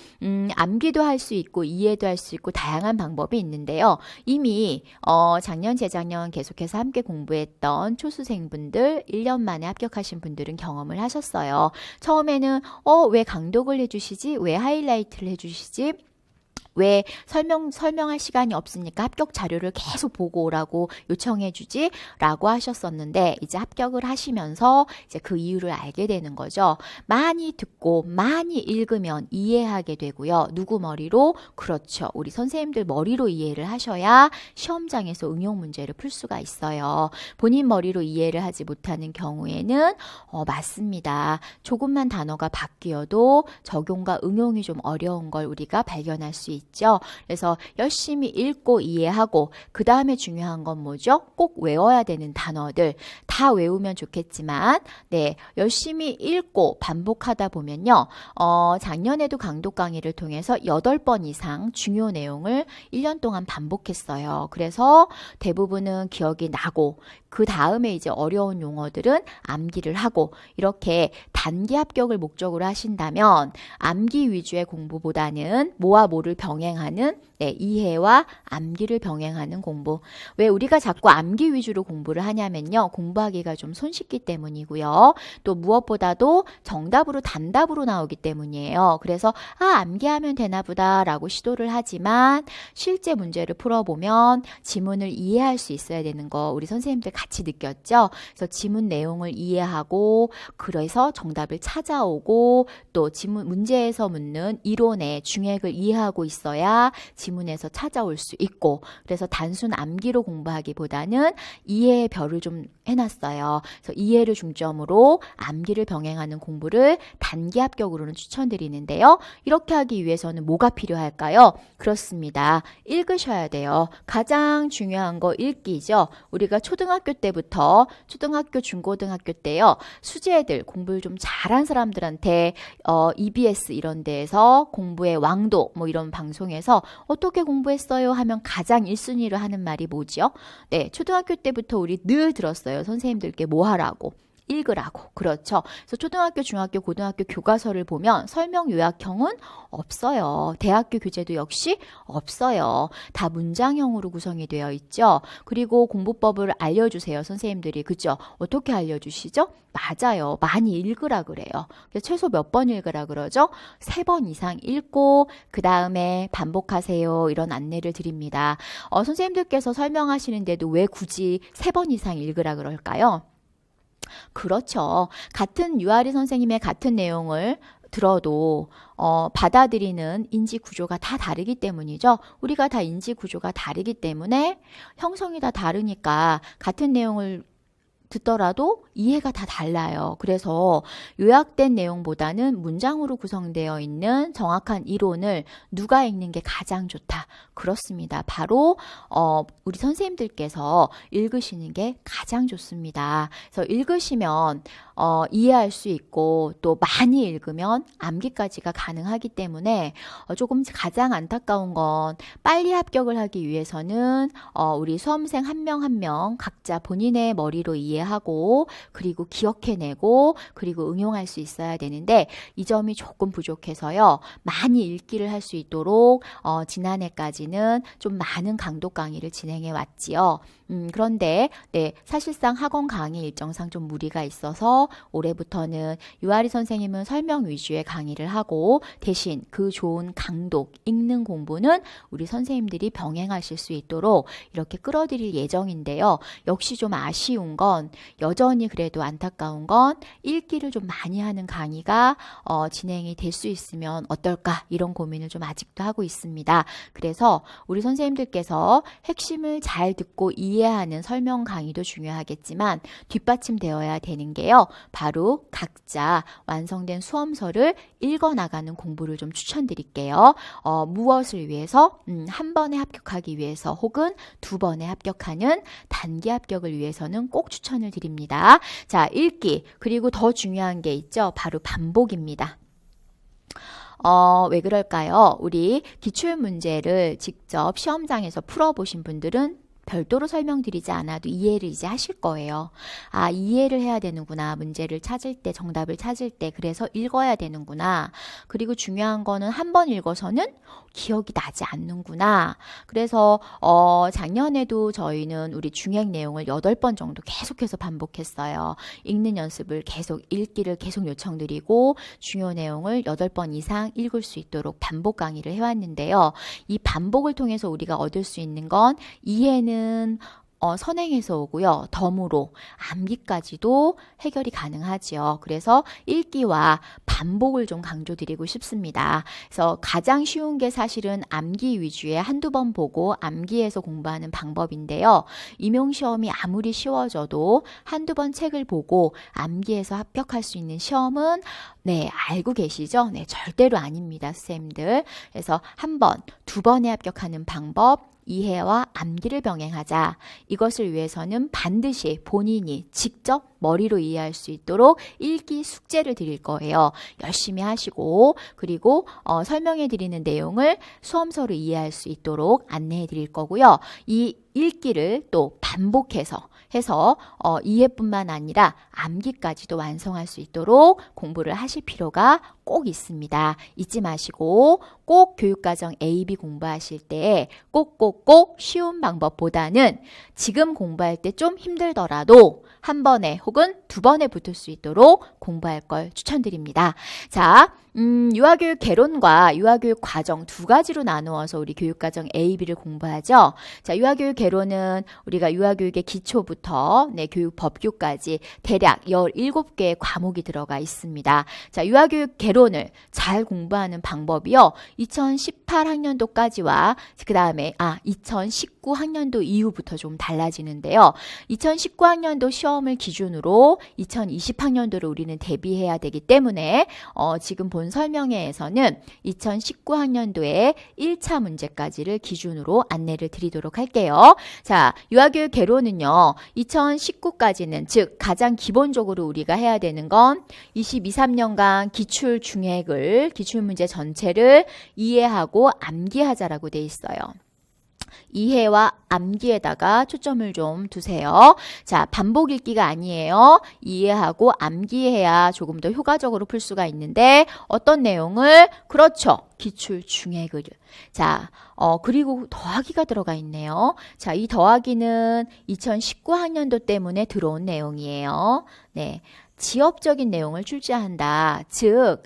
암기도 할 수 있고 이해도 할 수 있고 다양한 방법이 있는데요. 이미 작년 재작년 계속해서 함께 공부했던 초수생분들 1년 만에 합격하신 분들은 경험을 하셨어요. 처음에는 왜 강독을 해주시지? 왜 하이라이트를 해주시지? 왜 설명할 시간이 없으니까 합격 자료를 계속 보고 오라고 요청해 주지? 라고 하셨었는데 이제 합격을 하시면서 이제 그 이유를 알게 되는 거죠. 많이 듣고 많이 읽으면 이해하게 되고요. 누구 머리로? 그렇죠. 우리 선생님들 머리로 이해를 하셔야 시험장에서 응용 문제를 풀 수가 있어요. 본인 머리로 이해를 하지 못하는 경우에는 맞습니다. 조금만 단어가 바뀌어도 적용과 응용이 좀 어려운 걸 우리가 발견할 수 있죠. 그래서 열심히 읽고 이해하고 그 다음에 중요한 건 뭐죠? 꼭 외워야 되는 단어들 다 외우면 좋겠지만 열심히 읽고 반복하다 보면요. 작년에도 강독 강의를 통해서 8번 이상 중요 내용을 1년 동안 반복했어요. 그래서 대부분은 기억이 나고 그 다음에 이제 어려운 용어들은 암기를 하고 이렇게 단기 합격을 목적으로 하신다면 암기 위주의 공부보다는 뭐와 뭐를 병행해서 병행하는 이해와 암기를 병행하는 공부. 왜 우리가 자꾸 암기 위주로 공부를 하냐면요. 공부하기가 좀 손쉽기 때문이고요. 또 무엇보다도 정답으로 단답으로 나오기 때문이에요. 그래서 암기하면 되나 보다라고 시도를 하지만 실제 문제를 풀어보면 지문을 이해할 수 있어야 되는 거 우리 선생님들 같이 느꼈죠? 그래서 지문 내용을 이해하고 그래서 정답을 찾아오고 또 지문 문제에서 묻는 이론의 중액을 이해하고 있어야 지문에서 찾아올 수 있고 그래서 단순 암기로 공부하기보다는 이해의 별을 좀 해놨어요. 그래서 이해를 중점으로 암기를 병행하는 공부를 단기 합격으로는 추천드리는데요. 이렇게 하기 위해서는 뭐가 필요할까요? 그렇습니다. 읽으셔야 돼요. 가장 중요한 거 읽기죠. 우리가 초등학교 때부터 초등학교, 중고등학교 때요. 수재들 공부를 좀 잘한 사람들한테 EBS 이런 데에서 공부의 왕도 뭐 이런 방송에서 어떻게 공부했어요? 하면 가장 1순위로 하는 말이 뭐죠? 네, 초등학교 때부터 우리 늘 들었어요. 선생님들께 뭐 하라고. 읽으라고. 그렇죠. 그래서 초등학교, 중학교, 고등학교 교과서를 보면 설명 요약형은 없어요. 대학교 교재도 역시 없어요. 다 문장형으로 구성이 되어 있죠. 그리고 공부법을 알려주세요. 선생님들이. 그죠? 어떻게 알려주시죠? 맞아요. 많이 읽으라 그래요. 그래서 최소 몇 번 읽으라 그러죠? 3번 이상 읽고 그 다음에 반복하세요. 이런 안내를 드립니다. 선생님들께서 설명하시는데도 왜 굳이 3번 이상 읽으라 그럴까요? 그렇죠. 같은 유아리 선생님의 같은 내용을 들어도 받아들이는 인지 구조가 다 다르기 때문이죠. 우리가 다 인지 구조가 다르기 때문에 형성이 다 다르니까 같은 내용을 듣더라도 이해가 다 달라요. 그래서 요약된 내용보다는 문장으로 구성되어 있는 정확한 이론을 누가 읽는 게 가장 좋다. 그렇습니다. 바로 우리 선생님들께서 읽으시는 게 가장 좋습니다. 그래서 읽으시면 이해할 수 있고 또 많이 읽으면 암기까지가 가능하기 때문에 조금 가장 안타까운 건 빨리 합격을 하기 위해서는 우리 수험생 한 명 한 명 각자 본인의 머리로 이해하고 그리고 기억해내고 그리고 응용할 수 있어야 되는데 이 점이 조금 부족해서요. 많이 읽기를 할 수 있도록 지난해까지는 좀 많은 강독 강의를 진행해 왔지요. 그런데 사실상 학원 강의 일정상 좀 무리가 있어서 올해부터는 유아리 선생님은 설명 위주의 강의를 하고 대신 그 좋은 강독, 읽는 공부는 우리 선생님들이 병행하실 수 있도록 이렇게 끌어들일 예정인데요. 역시 좀 아쉬운 건 여전히 그래도 안타까운 건 읽기를 좀 많이 하는 강의가 진행이 될 수 있으면 어떨까 이런 고민을 좀 아직도 하고 있습니다. 그래서 우리 선생님들께서 핵심을 잘 듣고 이해하는 설명 강의도 중요하겠지만 뒷받침되어야 되는 게요. 바로 각자 완성된 수험서를 읽어나가는 공부를 좀 추천드릴게요. 무엇을 위해서? 한 번에 합격하기 위해서 혹은 2번에 합격하는 단기 합격을 위해서는 꼭 추천을 드립니다. 자, 읽기 그리고 더 중요한 게 있죠. 바로 반복입니다. 왜 그럴까요? 우리 기출문제를 직접 시험장에서 풀어보신 분들은 별도로 설명드리지 않아도 이해를 이제 하실 거예요. 이해를 해야 되는구나. 문제를 찾을 때, 정답을 찾을 때 그래서 읽어야 되는구나. 그리고 중요한 거는 한 번 읽어서는 기억이 나지 않는구나. 그래서 작년에도 저희는 우리 중액 내용을 8번 정도 계속해서 반복했어요. 읽는 연습을 계속 읽기를 계속 요청드리고 중요 내용을 8번 이상 읽을 수 있도록 반복 강의를 해왔는데요. 이 반복을 통해서 우리가 얻을 수 있는 건 이해는 선행에서 오고요. 덤으로 암기까지도 해결이 가능하지요. 그래서 읽기와 반복을 좀 강조드리고 싶습니다. 그래서 가장 쉬운 게 사실은 암기 위주의 한두 번 보고 암기해서 공부하는 방법인데요. 임용시험이 아무리 쉬워져도 한두 번 책을 보고 암기해서 합격할 수 있는 시험은 알고 계시죠? 절대로 아닙니다, 선생님들. 그래서 한 번, 2번에 합격하는 방법 이해와 암기를 병행하자. 이것을 위해서는 반드시 본인이 직접 머리로 이해할 수 있도록 읽기 숙제를 드릴 거예요. 열심히 하시고 그리고 설명해 드리는 내용을 수험서로 이해할 수 있도록 안내해 드릴 거고요. 이 읽기를 또 반복해서 해서 이해뿐만 아니라 암기까지도 완성할 수 있도록 공부를 하실 필요가 꼭 있습니다. 잊지 마시고 꼭 교육과정 A, B 공부하실 때 꼭꼭꼭 쉬운 방법보다는 지금 공부할 때 좀 힘들더라도 한 번에 혹은 두 번에 붙을 수 있도록 공부할 걸 추천드립니다. 자, 유아교육 개론과 유아교육 과정 두 가지로 나누어서 우리 교육과정 A, B를 공부하죠. 자, 유아교육 개론은 우리가 유아교육의 기초부터 교육 법규까지 대략 17개의 과목이 들어가 있습니다. 자, 유아교육 개론을 잘 공부하는 방법이요. 2018학년도까지와 그 다음에 2019학년도 이후부터 좀 달라지는데요. 2019학년도 시험을 기준으로 2020학년도를 우리는 대비해야 되기 때문에 지금 본 설명회에서는 2019학년도에 1차 문제까지를 기준으로 안내를 드리도록 할게요. 자, 유아교육 개론은요. 2019까지는 즉 가장 기본적으로 우리가 해야 되는 건 22, 3년간 기출 중액을 기출문제 전체를 이해하고 암기하자라고 돼 있어요. 이해와 암기에다가 초점을 좀 두세요. 자, 반복 읽기가 아니에요. 이해하고 암기해야 조금 더 효과적으로 풀 수가 있는데 어떤 내용을? 그렇죠. 기출 중액을. 자, 그리고 더하기가 들어가 있네요. 자, 이 더하기는 2019학년도 때문에 들어온 내용이에요. 네. 지엽적인 내용을 출제한다. 즉,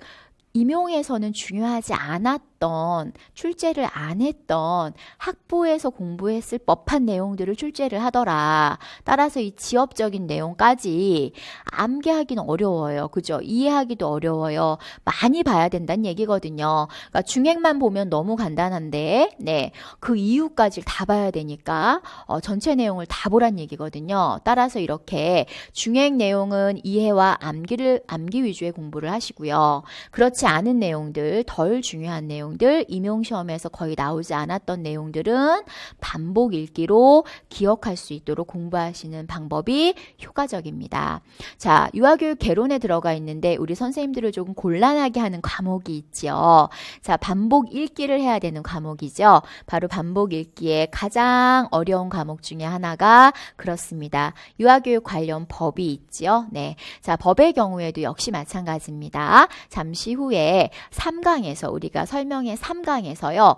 임용에서는 중요하지 않았던 출제를 안 했던 학부에서 공부했을 법한 내용들을 출제를 하더라. 따라서 이 지엽적인 내용까지 암기하기는 어려워요. 그죠? 이해하기도 어려워요. 많이 봐야 된다는 얘기거든요. 그러니까 중액만 보면 너무 간단한데 그 이후까지 다 봐야 되니까 전체 내용을 다 보란 얘기거든요. 따라서 이렇게 중액 내용은 이해와 암기 위주의 공부를 하시고요. 그렇지 않은 내용들, 덜 중요한 내용들, 임용시험에서 거의 나오지 않았던 내용들은 반복 읽기로 기억할 수 있도록 공부하시는 방법이 효과적입니다. 자, 유아교육 개론에 들어가 있는데 우리 선생님들을 조금 곤란하게 하는 과목이 있죠. 자, 반복 읽기를 해야 되는 과목이죠. 바로 반복 읽기의 가장 어려운 과목 중에 하나가 그렇습니다. 유아교육 관련 법이 있죠. 네. 자, 법의 경우에도 역시 마찬가지입니다. 잠시 후에 3강에서 우리가 설명의 3강에서요.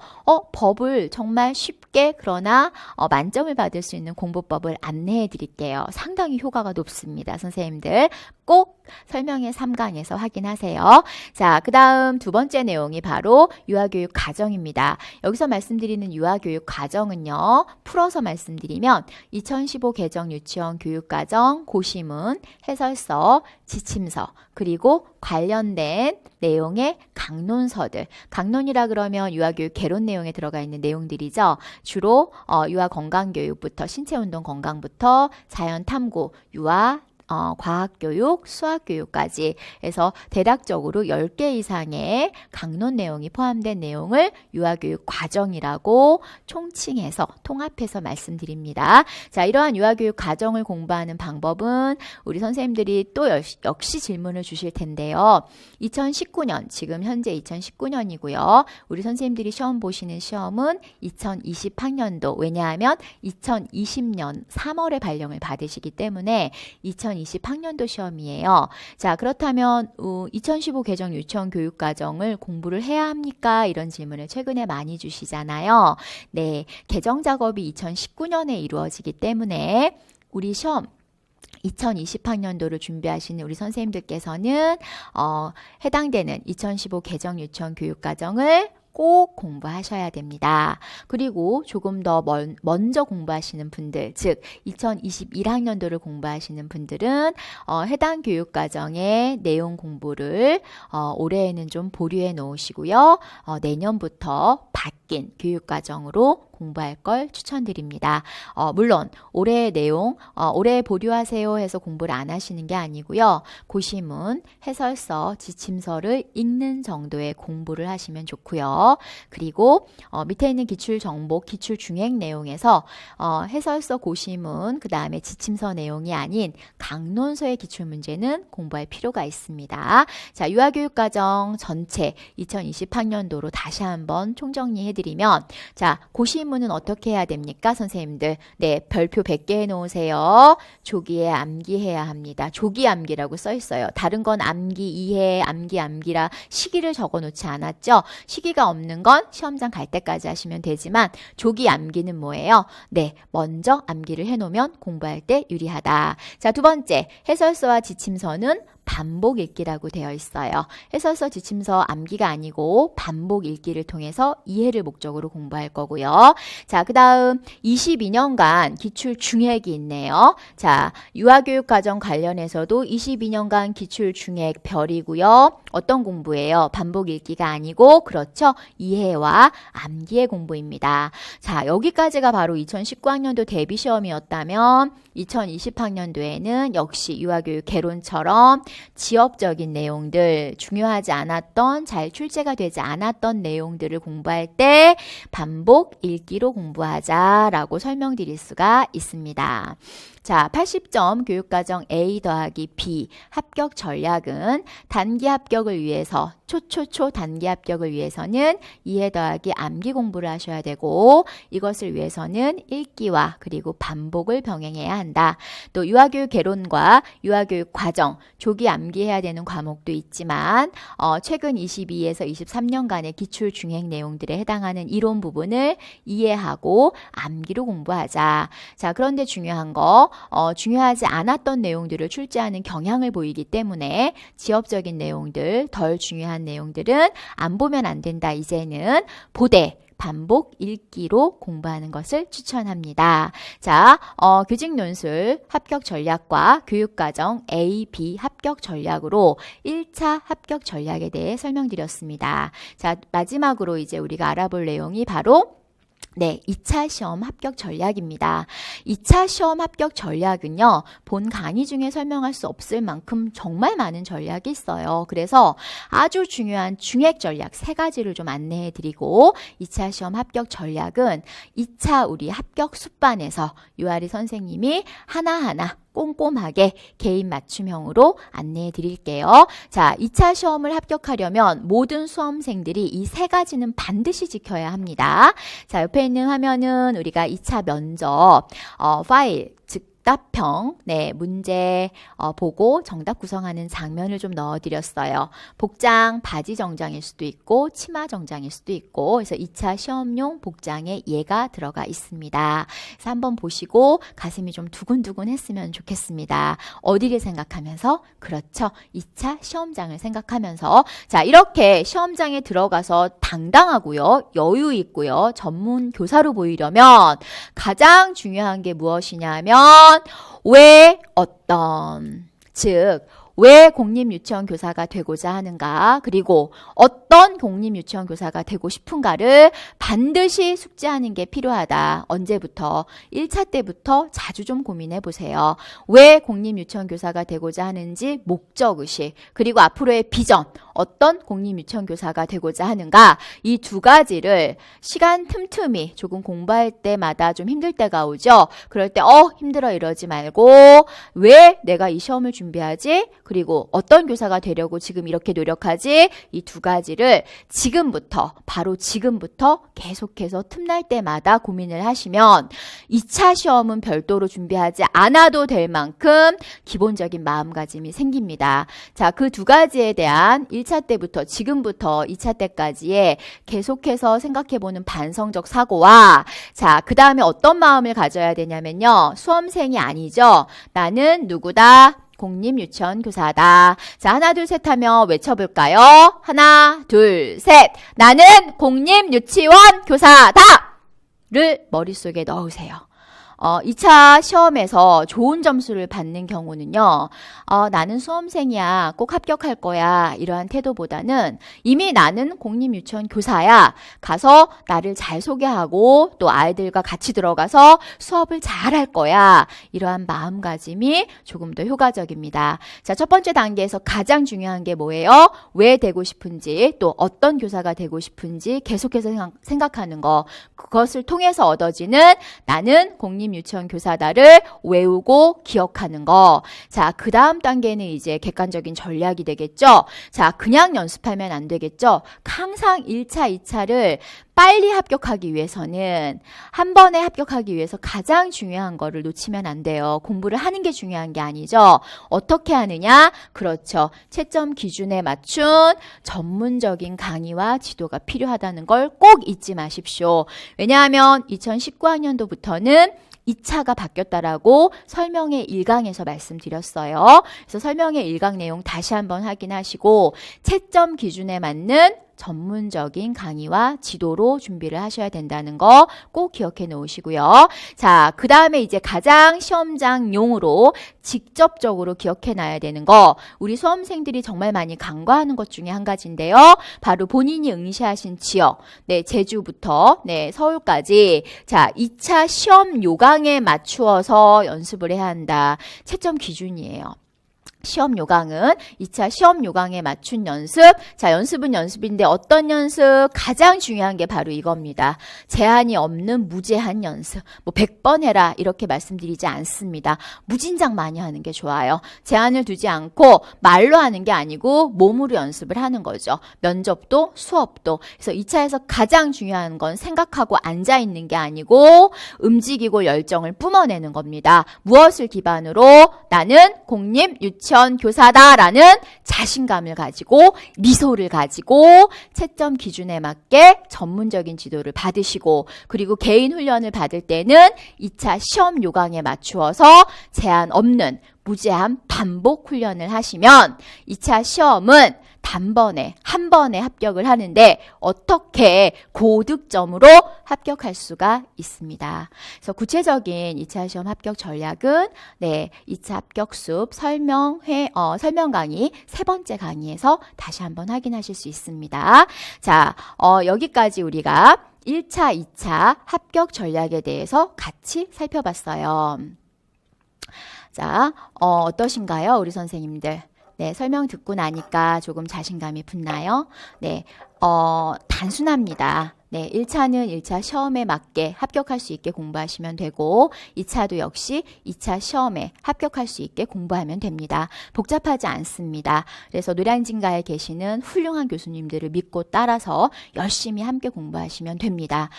법을 정말 쉽게 그러나 만점을 받을 수 있는 공부법을 안내해 드릴게요. 상당히 효과가 높습니다. 선생님들 꼭 설명의 3강에서 확인하세요. 자, 그 다음 두 번째 내용이 바로 유아교육 과정입니다. 여기서 말씀드리는 유아교육 과정은요. 풀어서 말씀드리면 2015 개정 유치원 교육과정 고시문, 해설서, 지침서, 그리고 관련된 내용의 강론서들. 강론이라 그러면 유아교육 개론 내용에 들어가 있는 내용들이죠. 주로 유아 건강교육부터 신체운동 건강부터 자연탐구, 유아 과학교육, 수학교육까지 해서 대략적으로 10개 이상의 강론 내용이 포함된 내용을 유아교육 과정이라고 총칭해서 통합해서 말씀드립니다. 자, 이러한 유아교육 과정을 공부하는 방법은 우리 선생님들이 또 역시 질문을 주실 텐데요. 2019년, 지금 현재 2019년이고요. 우리 선생님들이 시험 보시는 시험은 2020학년도, 왜냐하면 2020년 3월에 발령을 받으시기 때문에 2020학년도 시험이에요. 자, 그렇다면 2015 개정 유치원 교육과정을 공부를 해야 합니까? 이런 질문을 최근에 많이 주시잖아요. 네, 개정 작업이 2019년에 이루어지기 때문에 우리 시험 2020학년도를 준비하시는 우리 선생님들께서는 해당되는 2015 개정 유치원 교육과정을 꼭 공부하셔야 됩니다. 그리고 조금 더 먼저 공부하시는 분들, 즉 2021학년도를 공부하시는 분들은 해당 교육과정의 내용 공부를 올해에는 좀 보류해 놓으시고요. 내년부터 섞인 교육과정으로 공부할 걸 추천드립니다. 물론 올해의 내용, 올해 보류하세요 해서 공부를 안 하시는 게 아니고요. 고시문, 해설서, 지침서를 읽는 정도의 공부를 하시면 좋고요. 그리고 밑에 있는 기출정보, 기출중행 내용에서 해설서, 고시문, 그 다음에 지침서 내용이 아닌 강론서의 기출문제는 공부할 필요가 있습니다. 자, 유아교육과정 전체 2020학년도로 다시 한번 총정리해드리면, 자, 고시문은 어떻게 해야 됩니까, 선생님들? 네, 별표 100개 해놓으세요. 조기에 암기해야 합니다. 조기 암기라고 써 있어요. 다른 건 암기, 이해, 암기라 시기를 적어놓지 않았죠? 시기가 없는 건 시험장 갈 때까지 하시면 되지만 조기 암기는 뭐예요? 네, 먼저 암기를 해놓으면 공부할 때 유리하다. 자, 두 번째, 해설서와 지침서는 반복 읽기라고 되어 있어요. 해설서, 지침서 암기가 아니고 반복 읽기를 통해서 이해를 목적으로 공부할 거고요. 자, 그 다음 22년간 기출 중액이 있네요. 자, 유아교육과정 관련해서도 22년간 기출 중액 별이고요. 어떤 공부예요? 반복 읽기가 아니고, 그렇죠? 이해와 암기의 공부입니다. 자, 여기까지가 바로 2019학년도 대비시험이었다면 2020학년도에는 역시 유아교육 개론처럼 지역적인 내용들, 중요하지 않았던, 잘 출제가 되지 않았던 내용들을 공부할 때 반복 읽기로 공부하자라고 설명드릴 수가 있습니다. 자, 80점 교육과정 A 더하기 B 합격 전략은 단기 합격을 위해서, 초초초 단기 합격을 위해서는 이해 더하기 암기 공부를 하셔야 되고, 이것을 위해서는 읽기와 그리고 반복을 병행해야 한다. 또 유아교육 개론과 유아교육 과정, 조기 암기해야 되는 과목도 있지만 최근 22에서 23년간의 기출 중행 내용들에 해당하는 이론 부분을 이해하고 암기로 공부하자. 자, 그런데 중요한 거, 중요하지 않았던 내용들을 출제하는 경향을 보이기 때문에 지엽적인 내용들, 덜 중요한 내용들은 안 보면 안 된다. 이제는 보되 반복 읽기로 공부하는 것을 추천합니다. 자, 교직 논술 합격 전략과 교육과정 A, B 합격 전략으로 1차 합격 전략에 대해 설명드렸습니다. 자, 마지막으로 이제 우리가 알아볼 내용이 바로 2차 시험 합격 전략입니다. 2차 시험 합격 전략은요, 본 강의 중에 설명할 수 없을 만큼 정말 많은 전략이 있어요. 그래서 아주 중요한 중핵 전략 3가지를 좀 안내해 드리고, 2차 시험 합격 전략은 2차 우리 합격 수반에서 유아리 선생님이 하나하나 꼼꼼하게 개인 맞춤형으로 안내해 드릴게요. 자, 2차 시험을 합격하려면 모든 수험생들이 이 3가지는 반드시 지켜야 합니다. 자, 옆에 있는 화면은 우리가 2차 면접 파일, 즉 답평, 문제 보고 정답 구성하는 장면을 좀 넣어드렸어요. 복장, 바지 정장일 수도 있고 치마 정장일 수도 있고, 그래서 2차 시험용 복장에 얘가 들어가 있습니다. 그래서 한번 보시고 가슴이 좀 두근두근 했으면 좋겠습니다. 어디를 생각하면서? 그렇죠. 2차 시험장을 생각하면서. 자, 이렇게 시험장에 들어가서 당당하고요, 여유 있고요, 전문 교사로 보이려면 가장 중요한 게 무엇이냐면 왜, 어떤, 즉 왜 공립유치원 교사가 되고자 하는가, 그리고 어떤 공립유치원 교사가 되고 싶은가를 반드시 숙지하는 게 필요하다. 언제부터? 1차 때부터 자주 좀 고민해 보세요. 왜 공립유치원 교사가 되고자 하는지 목적의식, 그리고 앞으로의 비전, 어떤 공립유치원 교사가 되고자 하는가, 이 2가지를 시간 틈틈이 조금 공부할 때마다 좀 힘들 때가 오죠. 그럴 때 힘들어 이러지 말고, 왜 내가 이 시험을 준비하지? 그리고 어떤 교사가 되려고 지금 이렇게 노력하지? 이 2가지를 지금부터, 바로 지금부터 계속해서 틈날 때마다 고민을 하시면 2차 시험은 별도로 준비하지 않아도 될 만큼 기본적인 마음가짐이 생깁니다. 자, 그 2가지에 대한 1차 때부터 지금부터 2차 때까지의 계속해서 생각해보는 반성적 사고와, 자, 그 다음에 어떤 마음을 가져야 되냐면요, 수험생이 아니죠. 나는 누구다? 공립유치원 교사다. 자, 하나 둘 셋 하면 외쳐볼까요? 하나 둘 셋. 나는 공립유치원 교사다! 를 머릿속에 넣으세요. 2차 시험에서 좋은 점수를 받는 경우는요, 나는 수험생이야, 꼭 합격할 거야, 이러한 태도보다는 이미 나는 공립유치원 교사야, 가서 나를 잘 소개하고 또 아이들과 같이 들어가서 수업을 잘 할 거야, 이러한 마음가짐이 조금 더 효과적입니다. 자, 첫 번째 단계에서 가장 중요한 게 뭐예요? 왜 되고 싶은지, 또 어떤 교사가 되고 싶은지 계속해서 생각하는 거, 그것을 통해서 얻어지는 나는 공립유치원 교사다를 외우고 기억하는 거. 자, 그 다음 단계는 이제 객관적인 전략이 되겠죠. 자, 그냥 연습하면 안 되겠죠. 항상 1차, 2차를 빨리 합격하기 위해서는, 한 번에 합격하기 위해서 가장 중요한 거를 놓치면 안 돼요. 공부를 하는 게 중요한 게 아니죠. 어떻게 하느냐? 그렇죠. 채점 기준에 맞춘 전문적인 강의와 지도가 필요하다는 걸 꼭 잊지 마십시오. 왜냐하면 2019학년도부터는 2차가 바뀌었다라고 설명의 1강에서 말씀드렸어요. 그래서 설명의 1강 내용 다시 한번 확인하시고 채점 기준에 맞는 전문적인 강의와 지도로 준비를 하셔야 된다는 거 꼭 기억해 놓으시고요. 자, 그 다음에 이제 가장 시험장용으로 직접적으로 기억해 놔야 되는 거, 우리 수험생들이 정말 많이 간과하는 것 중에 한 가지인데요. 바로 본인이 응시하신 지역, 네, 제주부터 네, 서울까지, 자, 2차 시험 요강에 맞추어서 연습을 해야 한다. 채점 기준이에요. 시험 요강은 2차 시험 요강에 맞춘 연습. 자, 연습은 연습인데 어떤 연습? 가장 중요한 게 바로 이겁니다. 제한이 없는 무제한 연습. 뭐 100번 해라 이렇게 말씀드리지 않습니다. 무진장 많이 하는 게 좋아요. 제한을 두지 않고 말로 하는 게 아니고 몸으로 연습을 하는 거죠. 면접도 수업도. 그래서 2차에서 가장 중요한 건 생각하고 앉아 있는 게 아니고 움직이고 열정을 뿜어내는 겁니다. 무엇을 기반으로? 나는 공립 유치원 교사다라는 자신감을 가지고 미소를 가지고 채점 기준에 맞게 전문적인 지도를 받으시고, 그리고 개인 훈련을 받을 때는 2차 시험 요강에 맞추어서 제한 없는 무제한 반복 훈련을 하시면 2차 시험은 단번에 한 번에 합격을 하는데 어떻게 고득점으로 합격할 수가 있습니다. 그래서 구체적인 2차 시험 합격 전략은 네, 2차 합격습 설명 강의 세 번째 강의에서 다시 한번 확인하실 수 있습니다. 자, 여기까지 우리가 1차, 2차 합격 전략에 대해서 같이 살펴봤어요. 자, 어떠신가요? 우리 선생님들. 네, 설명 듣고 나니까 조금 자신감이 붙나요? 네, 단순합니다. 네, 1차는 1차 시험에 맞게 합격할 수 있게 공부하시면 되고 2차도 역시 2차 시험에 합격할 수 있게 공부하면 됩니다. 복잡하지 않습니다. 그래서 노량진가에 계시는 훌륭한 교수님들을 믿고 따라서 열심히 함께 공부하시면 됩니다.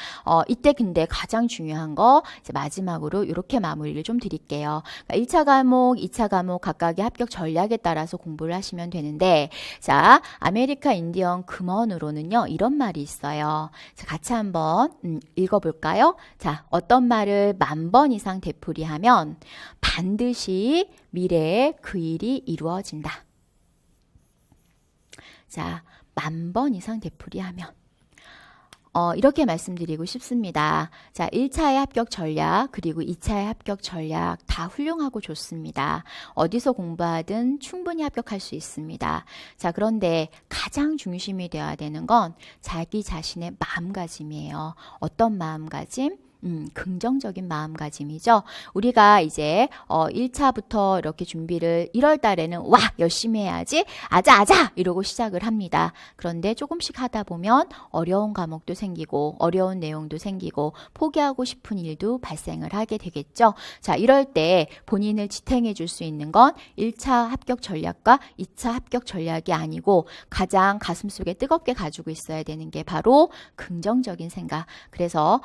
이때 근데 가장 중요한 거 이제 마지막으로 이렇게 마무리를 좀 드릴게요. 그러니까 1차 과목, 2차 과목 각각의 합격 전략에 따라서 공부를 하시면 되는데, 자, 아메리카 인디언 금언으로는요 이런 말이 있어요. 자, 같이 한번 읽어볼까요? 자, 어떤 말을 10,000번 이상 되풀이하면 반드시 미래에 그 일이 이루어진다. 자, 10,000번 이상 되풀이하면 이렇게 말씀드리고 싶습니다. 자, 1차의 합격 전략 그리고 2차의 합격 전략 다 훌륭하고 좋습니다. 어디서 공부하든 충분히 합격할 수 있습니다. 자, 그런데 가장 중심이 되어야 되는 건 자기 자신의 마음가짐이에요. 어떤 마음가짐? 긍정적인 마음가짐이죠. 우리가 이제 1차부터 이렇게 준비를 1월 달에는 와 열심히 해야지 아자 이러고 시작을 합니다. 그런데 조금씩 하다 보면 어려운 과목도 생기고 어려운 내용도 생기고 포기하고 싶은 일도 발생을 하게 되겠죠. 자, 이럴 때 본인을 지탱해 줄 수 있는 건 1차 합격 전략과 2차 합격 전략이 아니고 가장 가슴속에 뜨겁게 가지고 있어야 되는 게 바로 긍정적인 생각. 그래서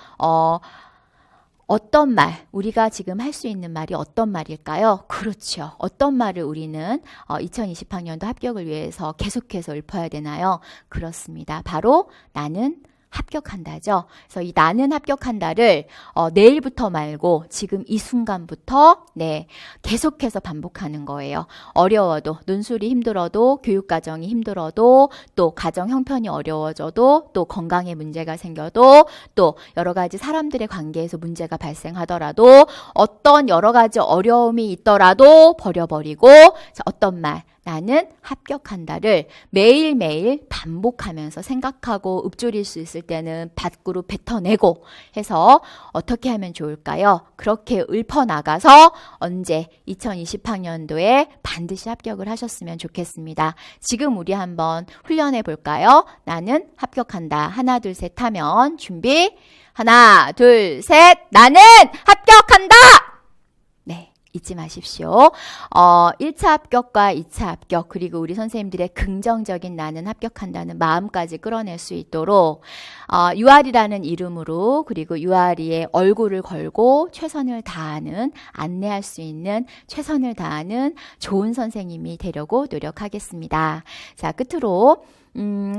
어떤 말, 우리가 지금 할 수 있는 말이 어떤 말일까요? 그렇죠. 어떤 말을 우리는 2020학년도 합격을 위해서 계속해서 읊어야 되나요? 그렇습니다. 바로 나는 합격한다죠. 그래서 이 나는 합격한다를 내일부터 말고 지금 이 순간부터 네, 계속해서 반복하는 거예요. 어려워도, 논술이 힘들어도, 교육과정이 힘들어도, 또 가정 형편이 어려워져도, 또 건강에 문제가 생겨도, 또 여러 가지 사람들의 관계에서 문제가 발생하더라도, 어떤 여러 가지 어려움이 있더라도 버려버리고, 자, 어떤 말, 나는 합격한다를 매일매일 반복하면서 생각하고 읊조릴 수 있을 때는 밖으로 뱉어내고 해서 어떻게 하면 좋을까요? 그렇게 읊어나가서 언제 2020학년도에 반드시 합격을 하셨으면 좋겠습니다. 지금 우리 한번 훈련해 볼까요? 나는 합격한다. 하나, 둘, 셋 하면 준비. 하나, 둘, 셋. 나는 합격한다! 네. 잊지 마십시오. 1차 합격과 2차 합격 그리고 우리 선생님들의 긍정적인 나는 합격한다는 마음까지 끌어낼 수 있도록 유아리라는 이름으로 그리고 유아리의 얼굴을 걸고 최선을 다하는 안내할 수 있는 최선을 다하는 좋은 선생님이 되려고 노력하겠습니다. 자, 끝으로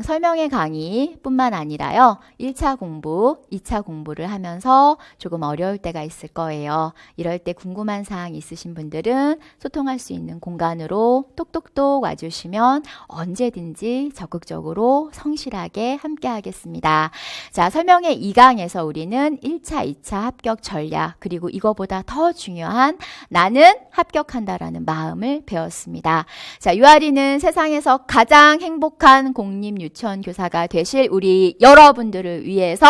설명의 강의 뿐만 아니라요. 1차 공부, 2차 공부를 하면서 조금 어려울 때가 있을 거예요. 이럴 때 궁금한 사항 있으신 분들은 소통할 수 있는 공간으로 똑똑똑 와주시면 언제든지 적극적으로 성실하게 함께 하겠습니다. 자, 설명의 2강에서 우리는 1차, 2차 합격 전략 그리고 이거보다 더 중요한 나는 합격한다라는 마음을 배웠습니다. 자, 유아리는 세상에서 가장 행복한 공립 유치원 교사가 되실 우리 여러분들을 위해서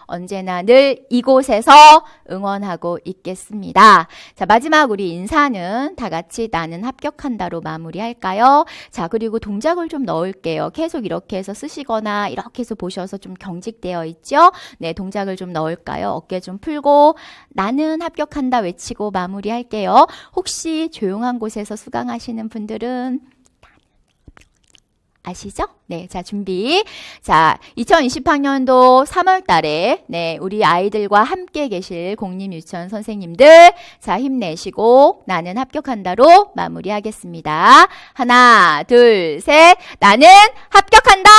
언제나 늘 이곳에서 응원하고 있겠습니다. 자, 마지막 우리 인사는 다 같이 나는 합격한다로 마무리할까요? 자, 그리고 동작을 좀 넣을게요. 계속 이렇게 해서 쓰시거나 이렇게 해서 보셔서 좀 경직되어 있죠? 네, 동작을 좀 넣을까요? 어깨 좀 풀고 나는 합격한다 외치고 마무리할게요. 혹시 조용한 곳에서 수강하시는 분들은 아시죠? 네, 자, 준비. 자, 2020학년도 3월 달에, 네, 우리 아이들과 함께 계실 공립유치원 선생님들, 자, 힘내시고, 나는 합격한다로 마무리하겠습니다. 하나, 둘, 셋, 나는 합격한다!